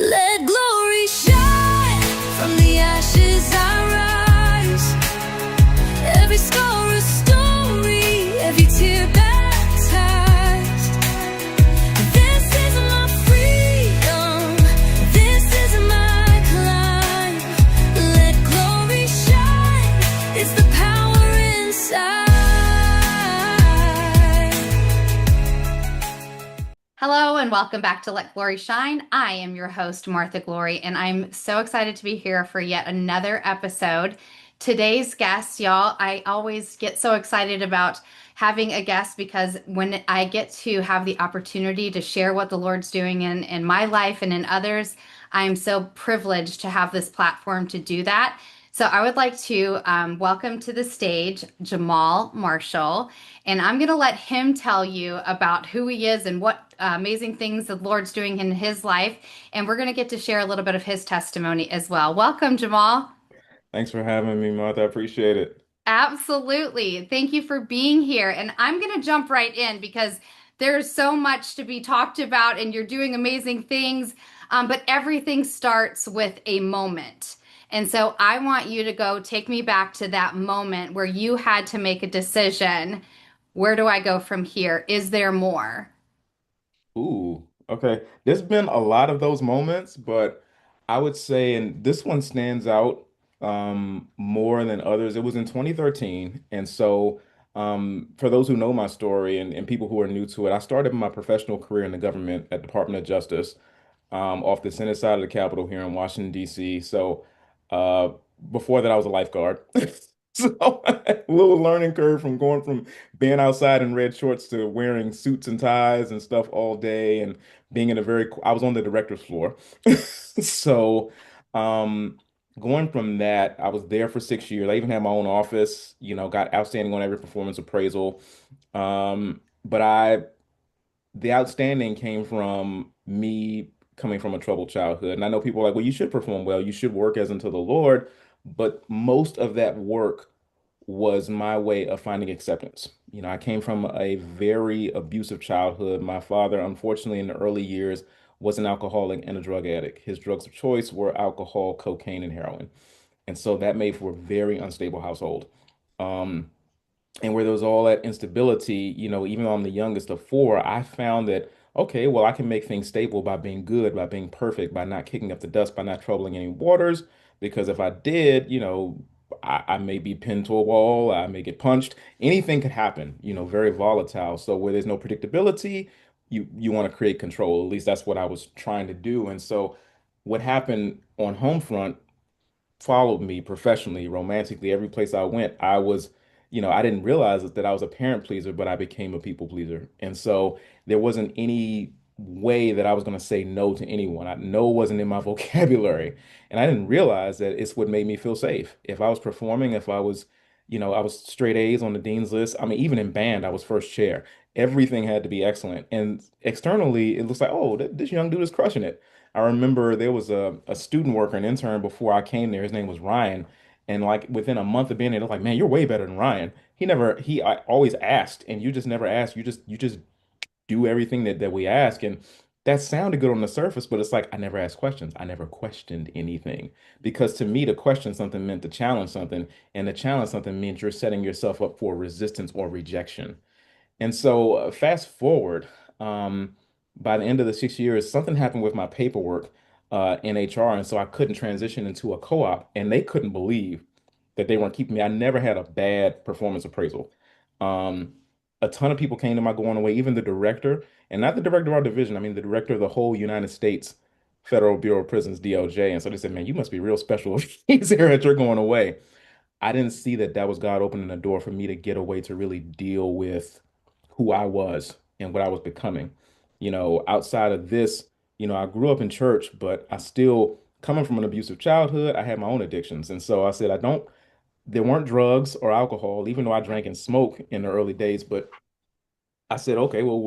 Let glory shine. From the ashes I rise. Every scar a story, every tear baptized. This is my freedom. This is my climb. Let glory shine. It's the power inside. Hello and welcome back to Let Glory Shine. I am your host, Martha Glory, and I'm so excited to be here for yet another episode. Today's guest, y'all, I always get so excited about having a guest because when I get to have the opportunity to share what the Lord's doing in my life and in others, I'm so privileged to have this platform to do that. So I would like to welcome to the stage Jahmaal Marshall, and I'm going to let him tell you about who he is and what amazing things the Lord's doing in his life. And we're going to get to share a little bit of his testimony as well. Welcome, Jahmaal. Thanks for having me, Martha. I appreciate it. Absolutely. Thank you for being here. And I'm going to jump right in because there's so much to be talked about, and you're doing amazing things. But everything starts with a moment. And so I want you to go take me back to that moment where you had to make a decision. Where do I go from here? Is there more? Ooh, okay. There's been a lot of those moments, but I would say, and this one stands out more than others. It was in 2013. And so, for those who know my story and people who are new to it, I started my professional career in the government at Department of Justice, off the Senate side of the Capitol here in Washington, D.C. So, uh, before that, I was a lifeguard. So, a little learning curve from going from being outside in red shorts to wearing suits and ties and stuff all day and being in a I was on the director's floor. So, um, going from that, I was there for 6 years. I even had my own office, got outstanding on every performance appraisal. But the outstanding came from me coming from a troubled childhood. And I know people are like, well, you should perform well, you should work as unto the Lord. But most of that work was my way of finding acceptance. I came from a very abusive childhood. My father, unfortunately, in the early years, was an alcoholic and a drug addict. His drugs of choice were alcohol, cocaine, and heroin. And so that made for a very unstable household. Um, and where there was all that instability, even though I'm the youngest of four, I found that, okay, well, I can make things stable by being good, by being perfect, by not kicking up the dust, by not troubling any waters. Because if I did, I may be pinned to a wall, I may get punched, anything could happen, very volatile. So where there's no predictability, you want to create control. At least that's what I was trying to do. And so what happened on home front followed me professionally, romantically, every place I went. I didn't realize that I was a parent pleaser, but I became a people pleaser. And so there wasn't any way that I was going to say no to anyone. No wasn't in my vocabulary. And I didn't realize that it's what made me feel safe. If I was performing, if I was, I was straight A's on the dean's list. I mean, even in band, I was first chair. Everything had to be excellent. And externally, it looks like, oh, this young dude is crushing it. I remember there was a student worker, an intern before I came there. His name was Ryan. And like within a month of being there, they're like, man, you're way better than Ryan. I always asked, and you just never asked. You just do everything that we ask. And that sounded good on the surface, but it's like I never asked questions. I never questioned anything. Because to me, to question something meant to challenge something. And to challenge something means you're setting yourself up for resistance or rejection. And so, fast forward, by the end of the 6 years, something happened with my paperwork in HR, and so I couldn't transition into a co-op, and they couldn't believe that they weren't keeping me. I never had a bad performance appraisal. Um, a ton of people came to my going away, even the director, and not the director of our division. I mean, the director of the whole United States Federal Bureau of Prisons, DOJ. And so they said, "Man, you must be real special if he's here at your going away." I didn't see that that was God opening the door for me to get away to really deal with who I was and what I was becoming. Outside of this, I grew up in church, but I still, coming from an abusive childhood, I had my own addictions. And so I said, there weren't drugs or alcohol, even though I drank and smoked in the early days, but I said, okay, well,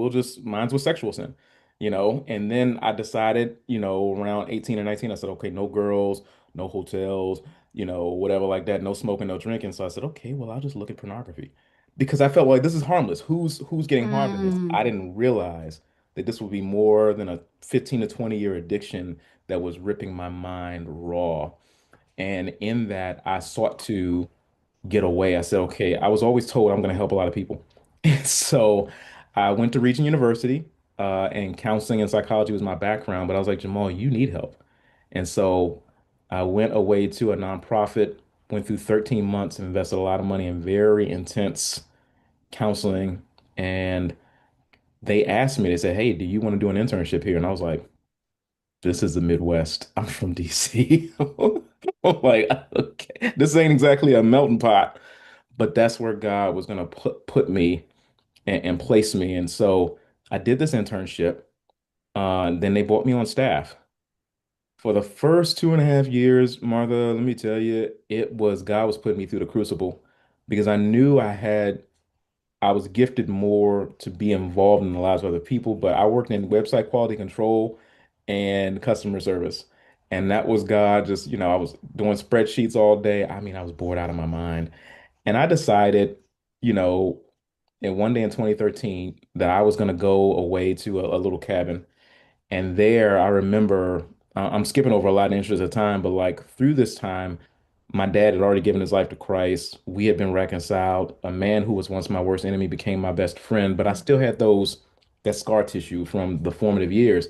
mine was sexual sin, and then I decided, around 18 or 19, I said, okay, no girls, no hotels, whatever like that, no smoking, no drinking. So I said, okay, well, I'll just look at pornography because I felt like this is harmless. Who's getting harmed in this? I Mm, didn't realize that this would be more than a 15 to 20-year addiction that was ripping my mind raw. And in that, I sought to get away. I said, okay, I was always told I'm going to help a lot of people. And so I went to Regent University, and counseling and psychology was my background, but I was like, Jamal, you need help. And so I went away to a nonprofit, went through 13 months, and invested a lot of money in very intense counseling. And they asked me, they said, hey, do you want to do an internship here? And I was like, this is the Midwest. I'm from DC. I'm like, okay, this ain't exactly a melting pot, but that's where God was gonna put me and place me. And so I did this internship. Then they brought me on staff. For the first 2.5 years, Martha, let me tell you, it was God was putting me through the crucible because I knew I was gifted more to be involved in the lives of other people, but I worked in website quality control and customer service. And that was God just, I was doing spreadsheets all day. I mean, I was bored out of my mind. And I decided, you know, and one day in 2013 that I was going to go away to a little cabin. And there I remember, I'm skipping over a lot of interest at the time, but like through this time, my dad had already given his life to Christ. We had been reconciled. A man who was once my worst enemy became my best friend, but I still had that scar tissue from the formative years.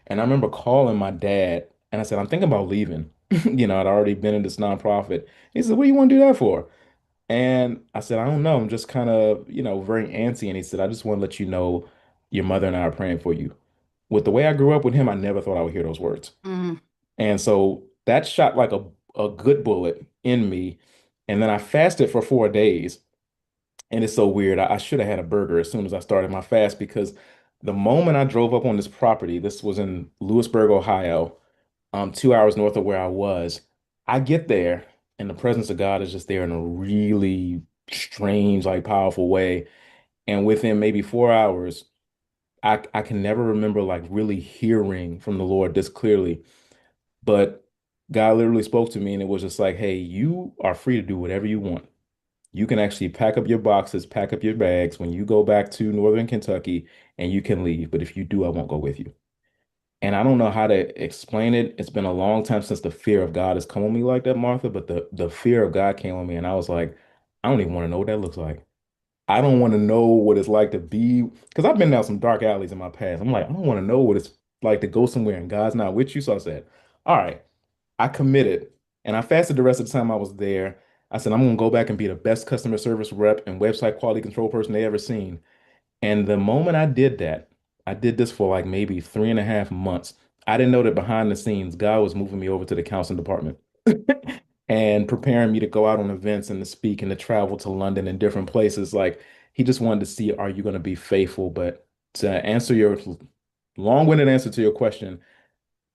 And I remember calling my dad and I said, I'm thinking about leaving. I'd already been in this nonprofit. He said, what do you want to do that for? And I said, I don't know. I'm just kind of, very antsy. And he said, I just want to let you know your mother and I are praying for you. With the way I grew up with him, I never thought I would hear those words. Mm. And so that shot like a good bullet in me. And then I fasted for 4 days. And it's so weird. I should have had a burger as soon as I started my fast because the moment I drove up on this property, this was in Lewisburg, Ohio, 2 hours north of where I was, I get there and the presence of God is just there in a really strange, like powerful way. And within maybe 4 hours, I can never remember like really hearing from the Lord this clearly, but God literally spoke to me and it was just like, hey, you are free to do whatever you want. You can actually pack up your boxes, pack up your bags when you go back to Northern Kentucky and you can leave. But if you do, I won't go with you. And I don't know how to explain it. It's been a long time since the fear of God has come on me like that, Martha, but the fear of God came on me and I was like, I don't even want to know what that looks like. I don't want to know what it's like to be, because I've been down some dark alleys in my past. I'm like, I don't want to know what it's like to go somewhere and God's not with you. So I said, all right, I committed and I fasted the rest of the time I was there. I said, I'm going to go back and be the best customer service rep and website quality control person they ever seen. And the moment I did that, I did this for like maybe 3.5 months. I didn't know that behind the scenes, God was moving me over to the counseling department and preparing me to go out on events and to speak and to travel to London and different places. Like he just wanted to see, are you going to be faithful? But to answer your long-winded answer to your question,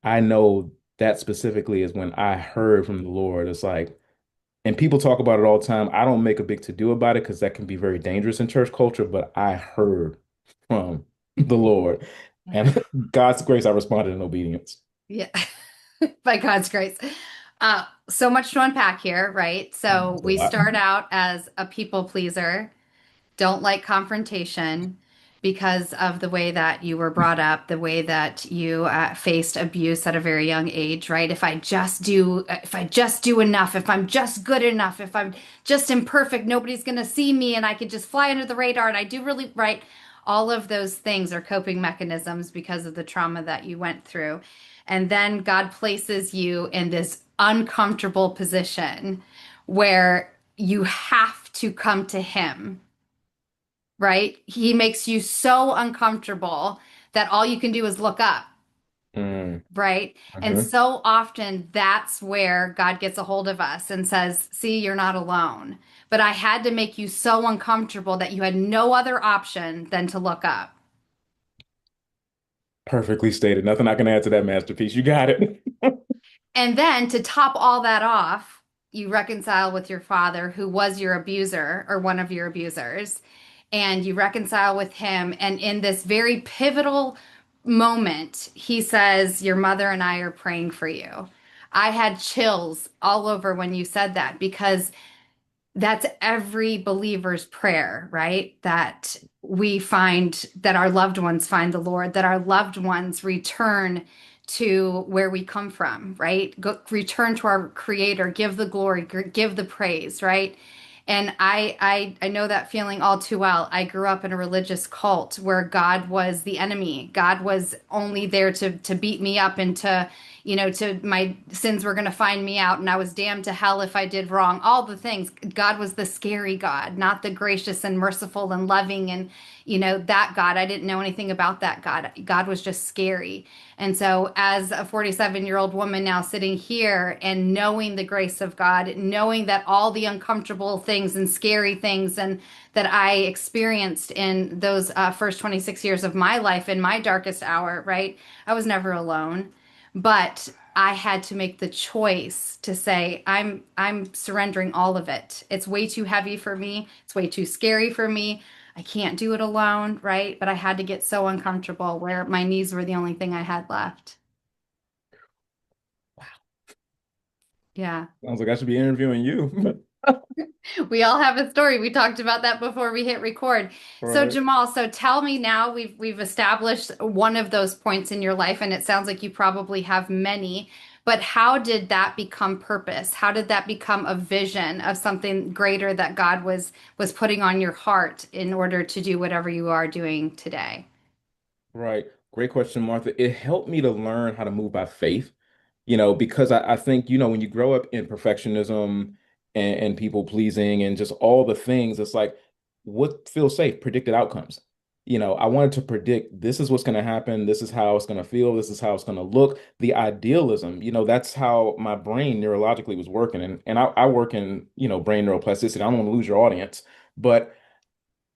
I know that specifically is when I heard from the Lord. It's like, and people talk about it all the time. I don't make a big to-do about it because that can be very dangerous in church culture, but I heard from the Lord. And God's grace, I responded in obedience. Yeah, by God's grace. So much to unpack here, right? So It's a we lot. start out as a people pleaser, don't like confrontation because of the way that you were brought up, the way that you faced abuse at a very young age, right? If I just do enough, if I'm just good enough, if I'm just imperfect, nobody's going to see me and I can just fly under the radar and I do really right. All of those things are coping mechanisms because of the trauma that you went through. And then God places you in this uncomfortable position where you have to come to Him, right? He makes you so uncomfortable that all you can do is look up, Mm, right? And mhm. so often that's where God gets a hold of us and says, see, you're not alone. But I had to make you so uncomfortable that you had no other option than to look up. Perfectly stated. Nothing I can add to that masterpiece. You got it. And then to top all that off, you reconcile with your father, who was your abuser or one of your abusers, and you reconcile with him. And in this very pivotal moment, he says, your mother and I are praying for you. I had chills all over when you said that because that's every believer's prayer, right? That we find that our loved ones find the Lord, that our loved ones return to where we come from, right? Return to our Creator, give the glory, give the praise, right? And I know that feeling all too well. I grew up in a religious cult where God was the enemy. God was only there to beat me up and to my sins were going to find me out, and I was damned to hell if I did wrong. All the things. God was the scary God, not the gracious and merciful and loving and that God. I didn't know anything about that God. God was just scary. And so, as a 47-year-old woman now sitting here and knowing the grace of God, knowing that all the uncomfortable things and scary things and that I experienced in those first 26 years of my life in my darkest hour, right? I was never alone, but I had to make the choice to say, I'm surrendering all of it. It's way too heavy for me. It's way too scary for me. I can't do it alone, right? But I had to get so uncomfortable where my knees were the only thing I had left. Yeah. Sounds like I should be interviewing you. We all have a story. We talked about that before we hit record. So Right. Jamal, so tell me now we've established one of those points in your life and it sounds like you probably have many, but how did that become purpose? How did that become a vision of something greater that God was putting on your heart in order to do whatever you are doing today? Right. Great question, Martha. It helped me to learn how to move by faith, because I think, when you grow up in perfectionism and people pleasing and just all the things, it's like, what feels safe? Predicted outcomes. I wanted to predict this is what's going to happen. This is how it's going to feel. This is how it's going to look. The idealism, that's how my brain neurologically was working. And I work in, brain neuroplasticity. I don't want to lose your audience, but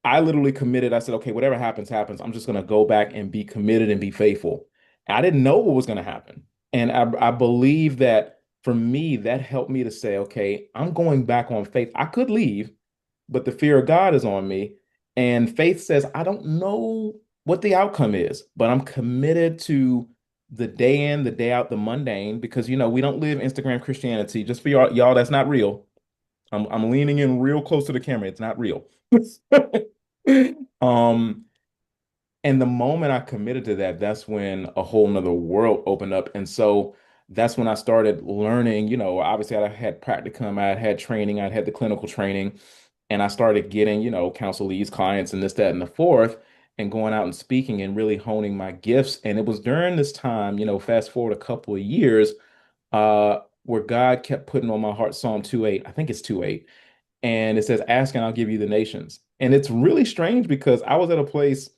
I literally committed. I said, okay, whatever happens, happens. I'm just going to go back and be committed and be faithful. I didn't know what was going to happen. And I believe that for me, that helped me to say, okay, I'm going back on faith. I could leave, but the fear of God is on me. And faith says, I don't know what the outcome is, but I'm committed to the day in, the day out, the mundane, because, we don't live Instagram Christianity. Just for y'all, that's not real. I'm leaning in real close to the camera. It's not real. Um, and the moment I committed to that, that's when a whole nother world opened up. And so that's when I started learning, obviously I had practicum, I had training, I had the clinical training, and I started getting, counsel leads, clients, and this, that, and the fourth, and going out and speaking and really honing my gifts. And it was during this time, fast forward a couple of years, where God kept putting on my heart Psalm 2:8. I think it's 2:8. And it says, ask and I'll give you the nations. And it's really strange because I was at a place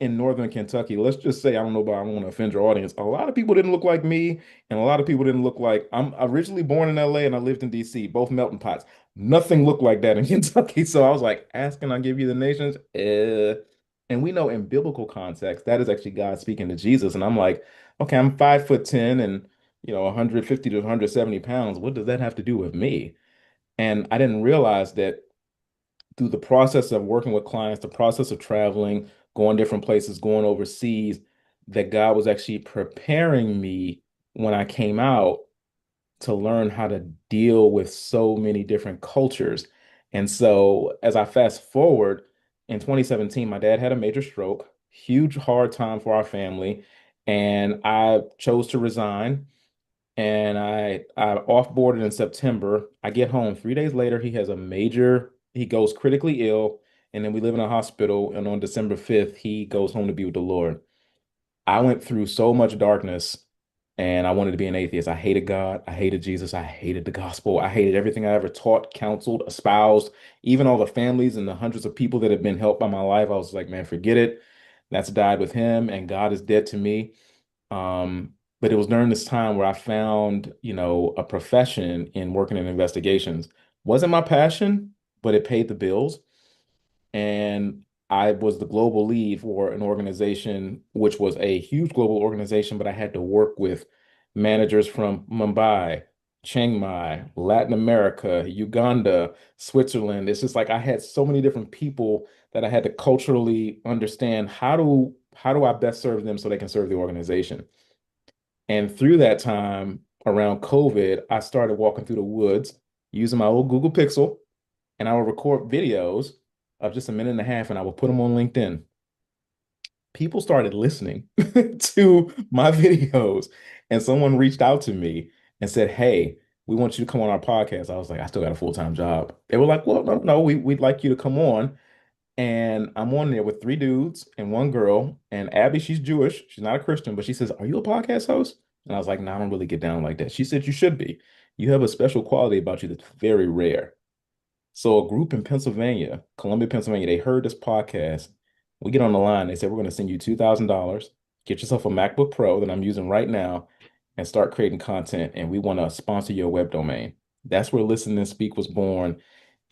in northern Kentucky. Let's just say, I don't know, but I don't want to offend your audience. A lot of people didn't look like me, and a lot of people didn't look like I'm originally born in LA and I lived in DC, both melting pots. Nothing looked like that in Kentucky. So I was like, ask and I'll give you the nations. And we know in biblical context, that is actually God speaking to Jesus. And I'm like, okay, I'm 5'10" and 150 to 170 pounds. What does that have to do with me? And I didn't realize that through the process of working with clients, the process of traveling, going different places, going overseas, that God was actually preparing me when I came out to learn how to deal with so many different cultures. And so as I fast forward, in 2017, my dad had a major stroke, huge hard time for our family, and I chose to resign and I off-boarded in September. I get home 3 days later. He goes critically ill, and then we live in a hospital. And on December 5th, he goes home to be with the Lord. I went through so much darkness, and I wanted to be an atheist. I hated God. I hated Jesus. I hated the gospel. I hated everything I ever taught, counseled, espoused, even all the families and the hundreds of people that have been helped by my life. I was like, man, forget it. That's died with him, and God is dead to me. But it was during this time where I found, a profession in working in investigations. Wasn't my passion, but it paid the bills. And I was the global lead for an organization, which was a huge global organization, but I had to work with managers from Mumbai, Chiang Mai, Latin America, Uganda, Switzerland. It's just like I had so many different people that I had to culturally understand how do I best serve them so they can serve the organization. And through that time around COVID, I started walking through the woods using my old Google Pixel. and I would record videos of just a minute and a half and I would put them on LinkedIn. People started listening to my videos, and someone reached out to me and said, "Hey, we want you to come on our podcast." I was like, "I still got a full-time job." They were like, "Well, no, we'd like you to come on." And I'm on there with three dudes and one girl. And Abby, she's Jewish. She's not a Christian, but she says, "Are you a podcast host?" And I was like, "No, I don't really get down like that." She said, "You should be. You have a special quality about you that's very rare." So a group in Pennsylvania, Columbia, Pennsylvania, they heard this podcast. We get on the line. They said, "We're going to send you $2,000. Get yourself a MacBook Pro that I'm using right now and start creating content. And we want to sponsor your web domain." That's where Listen and Speak was born.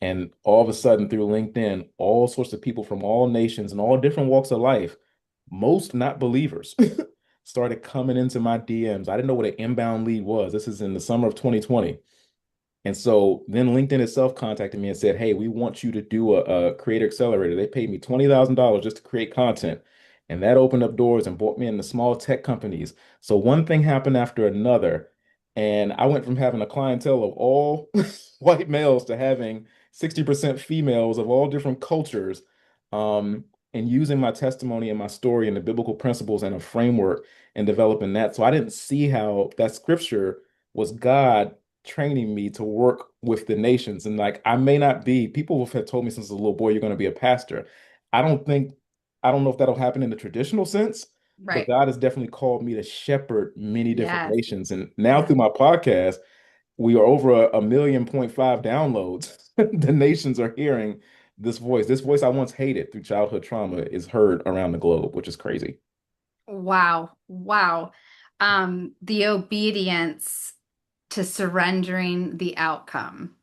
And all of a sudden, through LinkedIn, all sorts of people from all nations and all different walks of life, most not believers, started coming into my DMs. I didn't know what an inbound lead was. This is in the summer of 2020. And so then LinkedIn itself contacted me and said, "Hey, we want you to do a creator accelerator." They paid me $20,000 just to create content. And that opened up doors and brought me into small tech companies. So one thing happened after another. And I went from having a clientele of all white males to having 60% females of all different cultures. And using my testimony and my story and the biblical principles and a framework and developing that. So I didn't see how that scripture was God training me to work with the nations. And like, I may not be, people have told me since a little boy, you're going to be a pastor. I don't think, I don't know if that'll happen in the traditional sense, but Right. God has definitely called me to shepherd many different Yes. nations. And now Yes. through my podcast, we are over a 1.5 million downloads. The nations are hearing this voice. This voice I once hated through childhood trauma is heard around the globe, which is crazy. Wow. Wow. The obedience to surrendering the outcome.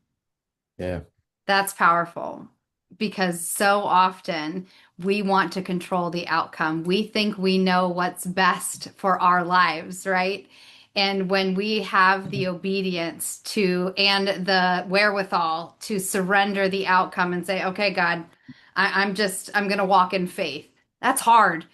Yeah. That's powerful because so often we want to control the outcome. We think we know what's best for our lives, right? And when we have the obedience to and the wherewithal to surrender the outcome and say, "Okay, God, I'm going to walk in faith." That's hard.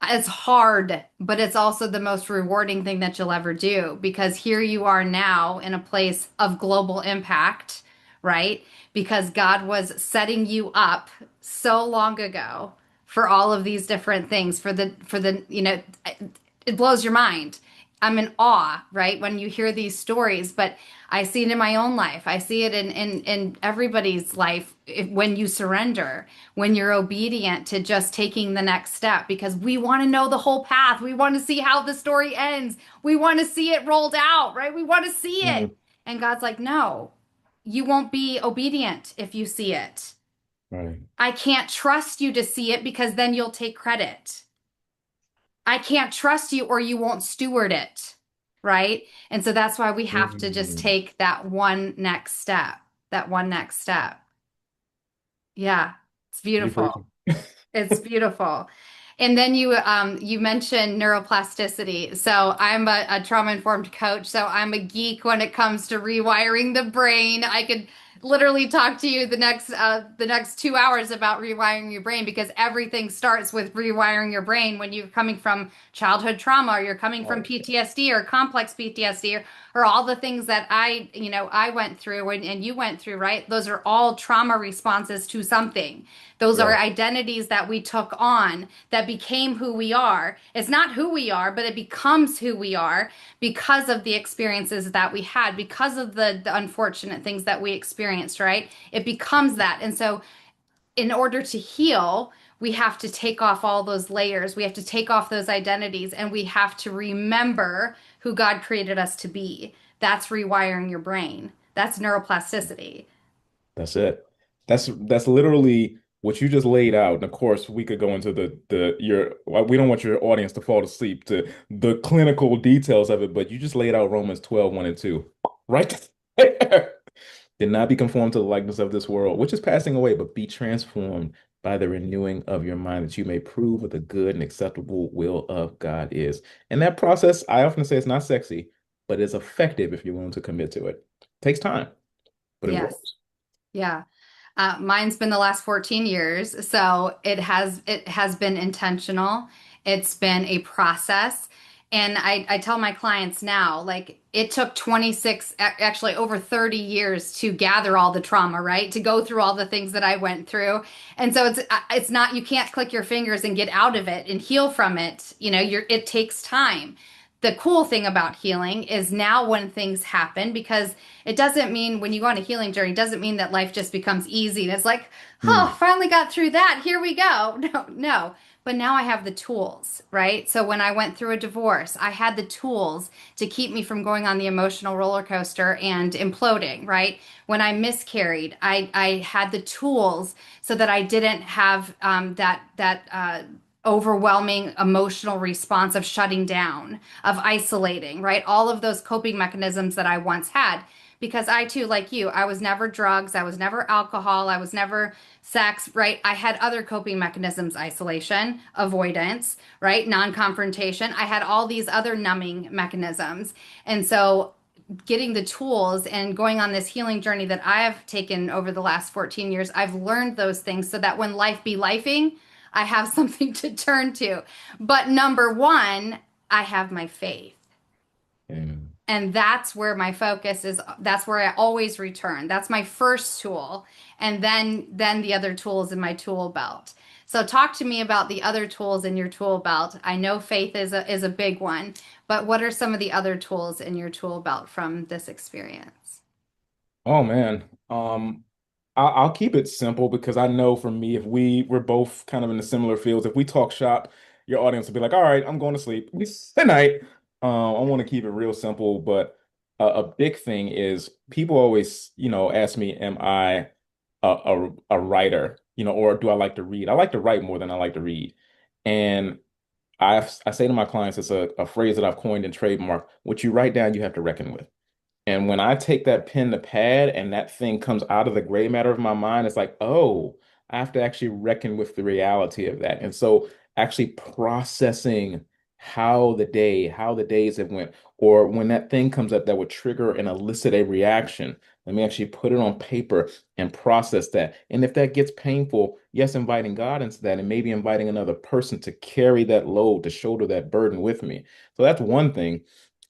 It's hard, but it's also the most rewarding thing that you'll ever do because here you are now in a place of global impact, right? Because God was setting you up so long ago for all of these different things it blows your mind. I'm in awe, right? When you hear these stories, but I see it in my own life. I see it in everybody's life when you surrender, when you're obedient to just taking the next step, because we want to know the whole path. We want to see how the story ends. We want to see it rolled out, right? We want to see it. Mhm. And God's like, no, you won't be obedient if you see it. Right. I can't trust you to see it because then you'll take credit. I can't trust you or you won't steward it. Right. And so that's why we have to just Mm. take that one next step, that one next step. Yeah. It's You beautiful. preaching. It's beautiful. And then you mentioned neuroplasticity. So I'm a trauma-informed coach. So I'm a geek when it comes to rewiring the brain. I could literally talk to you the next 2 hours about rewiring your brain because everything starts with rewiring your brain when you're coming from childhood trauma or you're coming from Oh, PTSD or complex PTSD or all the things that I went through and you went through, right? Those are all trauma responses to something. Those are yeah. identities that we took on that became who we are. It's not who we are, but it becomes who we are because of the experiences that we had, because of the unfortunate things that we experienced, right? It becomes that. And so, in order to heal, we have to take off all those layers. We have to take off those identities and we have to remember who God created us to be. That's rewiring your brain. That's neuroplasticity. That's it. That's literally what you just laid out. And of course, we could go into the your well, we don't want your audience to fall asleep to the clinical details of it, but you just laid out Romans 12:1 and 2. Right there. Did not be conformed to the likeness of this world, which is passing away, but be transformed by the renewing of your mind that you may prove what the good and acceptable will of God is. And that process, I often say it's not sexy, but it's effective if you're willing to commit to it. Takes time, but it Yes. works. Yeah. Mine's been the last 14 years, so it has been intentional. It's been a process, And I tell my clients now, like it took 26, actually over 30 years to gather all the trauma, right? To go through all the things that I went through. And so it's not, you can't click your fingers and get out of it and heal from it. It takes time. The cool thing about healing is now when things happen, because it doesn't mean when you go on a healing journey, it doesn't mean that life just becomes easy. And it's like, oh, Hmm. finally got through that. Here we go. No, no. But now I have the tools, right? So when I went through a divorce, I had the tools to keep me from going on the emotional roller coaster and imploding, right? When I miscarried, I had the tools so that I didn't have that overwhelming emotional response of shutting down, of isolating, right? All of those coping mechanisms that I once had. Because I too, like you, I was never drugs, I was never alcohol, I was never sex, right? I had other coping mechanisms: isolation, avoidance, right? Non confrontation. I had all these other numbing mechanisms. And so, getting the tools and going on this healing journey that I've taken over the last 14 years, I've learned those things so that when life be lifing, I have something to turn to. But number one, I have my faith. Amen. And that's where my focus is. That's where I always return. That's my first tool. And then the other tools in my tool belt. So talk to me about the other tools in your tool belt. I know faith is a big one, but what are some of the other tools in your tool belt from this experience? Oh man. I'll keep it simple because I know for me, if we're both kind of in the similar fields, if we talk shop, your audience will be like, all right, I'm going to sleep. Good night. I want to keep it real simple, but a big thing is people always, ask me, am I a writer, or do I like to read? I like to write more than I like to read. And I say to my clients, it's a phrase that I've coined and trademarked. What you write down, you have to reckon with. And when I take that pen to pad and that thing comes out of the gray matter of my mind, it's like, oh, I have to actually reckon with the reality of that. And so actually processing how the days have went, or when that thing comes up that would trigger and elicit a reaction, let me actually put it on paper and process that. And if that gets painful, yes, inviting God into that and maybe inviting another person to carry that load, to shoulder that burden with me. So that's one thing.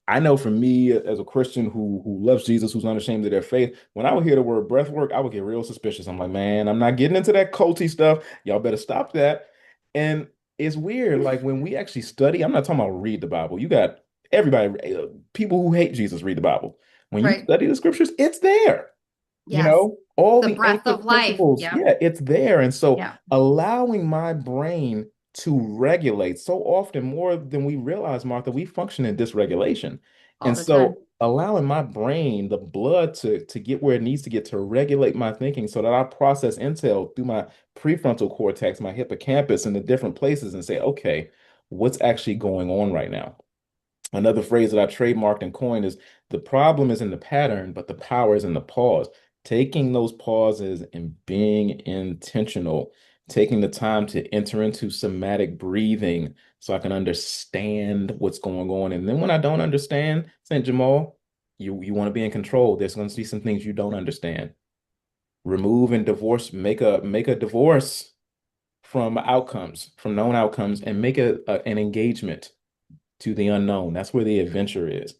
I know for me as a Christian who loves Jesus, who's unashamed of their faith, when I would hear the word breath work, I would get real suspicious. I'm like, man, I'm not getting into that culty stuff. Y'all better stop that. And it's weird, like when we actually study, I'm not talking about read the Bible. You got everybody, people who hate Jesus read the Bible. When you Right. study the scriptures, it's there. Yes. All The the breath of ancient life. principles, Yep. yeah, it's there. And so Yeah. allowing my brain to regulate, so often more than we realize, Martha, we function in dysregulation. All And the time. so allowing my brain, the blood to get where it needs to get to regulate my thinking so that I process intel through my prefrontal cortex, my hippocampus, and the different places and say, okay, what's actually going on right now? Another phrase that I trademarked and coined is the problem is in the pattern, but the power is in the pause. Taking those pauses and being intentional, taking the time to enter into somatic breathing so I can understand what's going on. And then when I don't understand, St. Jamal, you want to be in control. There's going to be some things you don't understand. Remove and divorce, make a divorce from outcomes, from known outcomes, and make an engagement to the unknown. That's where the adventure is.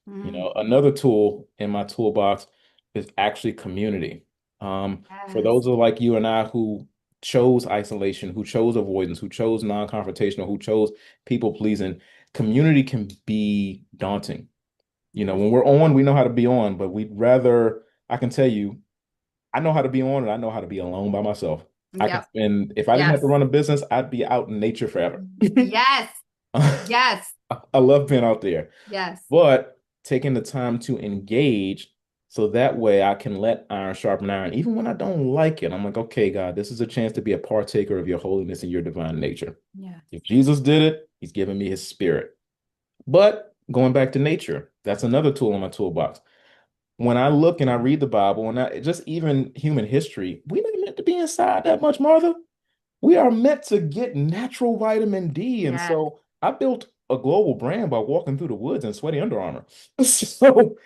Mm. Another tool in my toolbox is actually community. For Yes. those of like you and I who chose isolation, who chose avoidance, who chose non-confrontational, who chose people pleasing, community can be daunting. Yes. When we're on, we know how to be on, but we'd rather, I can tell you, I know how to be on and I know how to be alone by myself. I can Yep. spend, if I didn't have to Yes. run a business, I'd be out in nature forever. Yes. Yes. I love being out there. Yes. But taking the time to engage so that way I can let iron sharpen iron, even when I don't like it. I'm like, okay, God, this is a chance to be a partaker of your holiness and your divine nature. Yes. If Jesus did it, he's given me his spirit. But going back to nature, that's another tool in my toolbox. When I look and I read the Bible and just even human history, we're not meant to be inside that much, Martha. We are meant to get natural vitamin D. And Yes. so I built a global brand by walking through the woods in sweaty Under Armour. So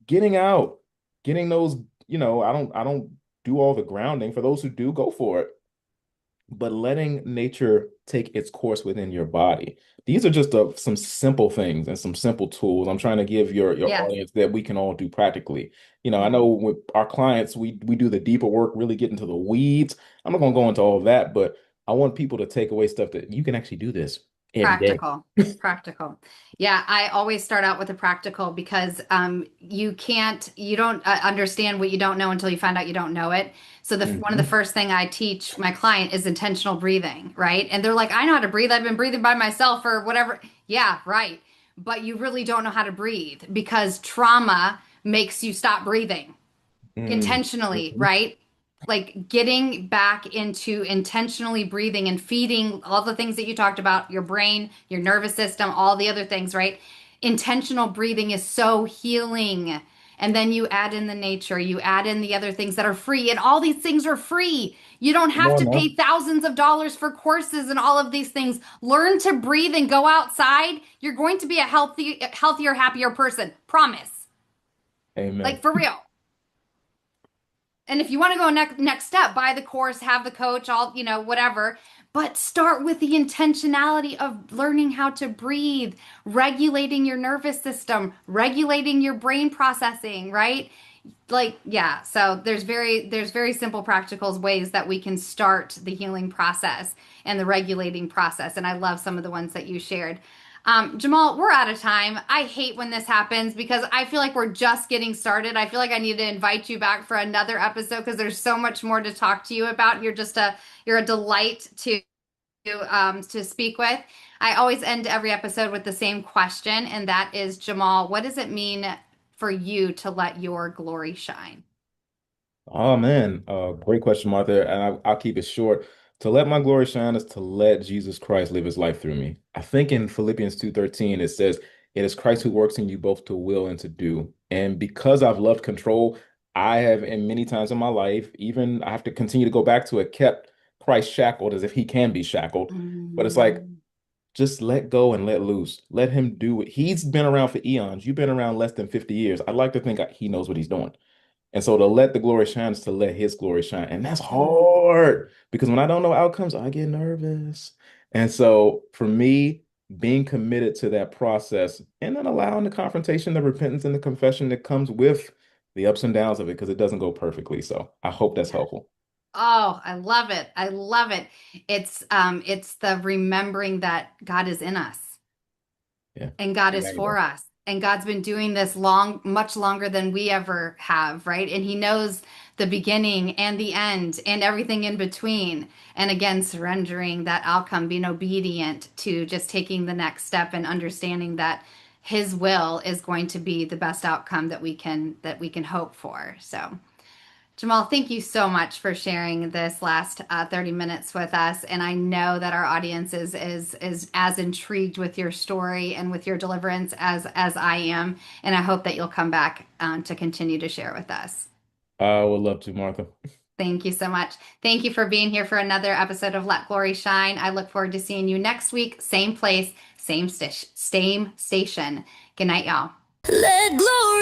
getting out, getting those, I don't do all the grounding. For those who do, go for it. but letting nature take its course within your body. These are just some simple things and some simple tools I'm trying to give your Yes. audience that we can all do practically. I Mhm. know with our clients, we do the deeper work, really get into the weeds. I'm not going to go into all of that, but I want people to take away stuff that you can actually do this every day. Practical. Practical. Yeah, I always start out with a practical because you don't understand what you don't know until you find out you don't know it. So one of the Mhm. first thing I teach my client is intentional breathing, right? And they're like, I know how to breathe. I've been breathing by myself or whatever. Yeah, right. But you really don't know how to breathe because trauma makes you stop breathing Mm. intentionally, Mhm. right? Like getting back into intentionally breathing and feeding all the things that you talked about, your brain, your nervous system, all the other things, right? Intentional breathing is so healing. And then you add in the nature, you add in the other things that are free, and all these things are free. You don't Come have on to now. pay thousands of dollars for courses and all of these things. Learn to breathe and go outside. You're going to be a healthier, happier person. Promise. Amen. Like for real. And if you want to go next step, buy the course, have the coach, all, whatever. But start with the intentionality of learning how to breathe, regulating your nervous system, regulating your brain processing, right? Like, yeah, so there's very simple practical ways that we can start the healing process and the regulating process. And I love some of the ones that you shared. Jahmaal, we're out of time. I hate when this happens because I feel like we're just getting started. I feel like I need to invite you back for another episode because there's so much more to talk to you about. You're a delight to speak with. I always end every episode with the same question, and that is, Jahmaal, what does it mean for you to let your glory shine? Oh man, great question, Martha. And I'll keep it short. To let my glory shine is to let Jesus Christ live his life through me. I think in Philippians 2:13 it says, "It is Christ who works in you both to will and to do." And because I've loved control, I have in many times in my life, even I have to continue to go back to it, kept Christ shackled as if he can be shackled. But it's like, Mm, just let go and let loose. Let him do it. He's been around for eons. You've been around less than 50 years. I'd like to think he knows what he's doing. And so to let the glory shine is to let his glory shine. And that's mm, hard because when I don't know outcomes, I get nervous. And so for me, being committed to that process and then allowing the confrontation, the repentance, and the confession that comes with the ups and downs of it because it doesn't go perfectly. So I hope that's yeah. helpful. Oh, I love it. I love it. It's the remembering that God is in us. Yeah. And God is for Emmanuel. us. And God's been doing this much longer than we ever have, right? And He knows the beginning and the end and everything in between. And again, surrendering that outcome, being obedient to just taking the next step and understanding that His will is going to be the best outcome that we can hope for. So. Jahmaal, thank you so much for sharing this last 30 minutes with us. And I know that our audience is as intrigued with your story and with your deliverance as I am. And I hope that you'll come back to continue to share with us. I would love to, Martha. Thank you so much. Thank you for being here for another episode of Let Glory Shine. I look forward to seeing you next week, same place, same station. Good night, y'all. Let glory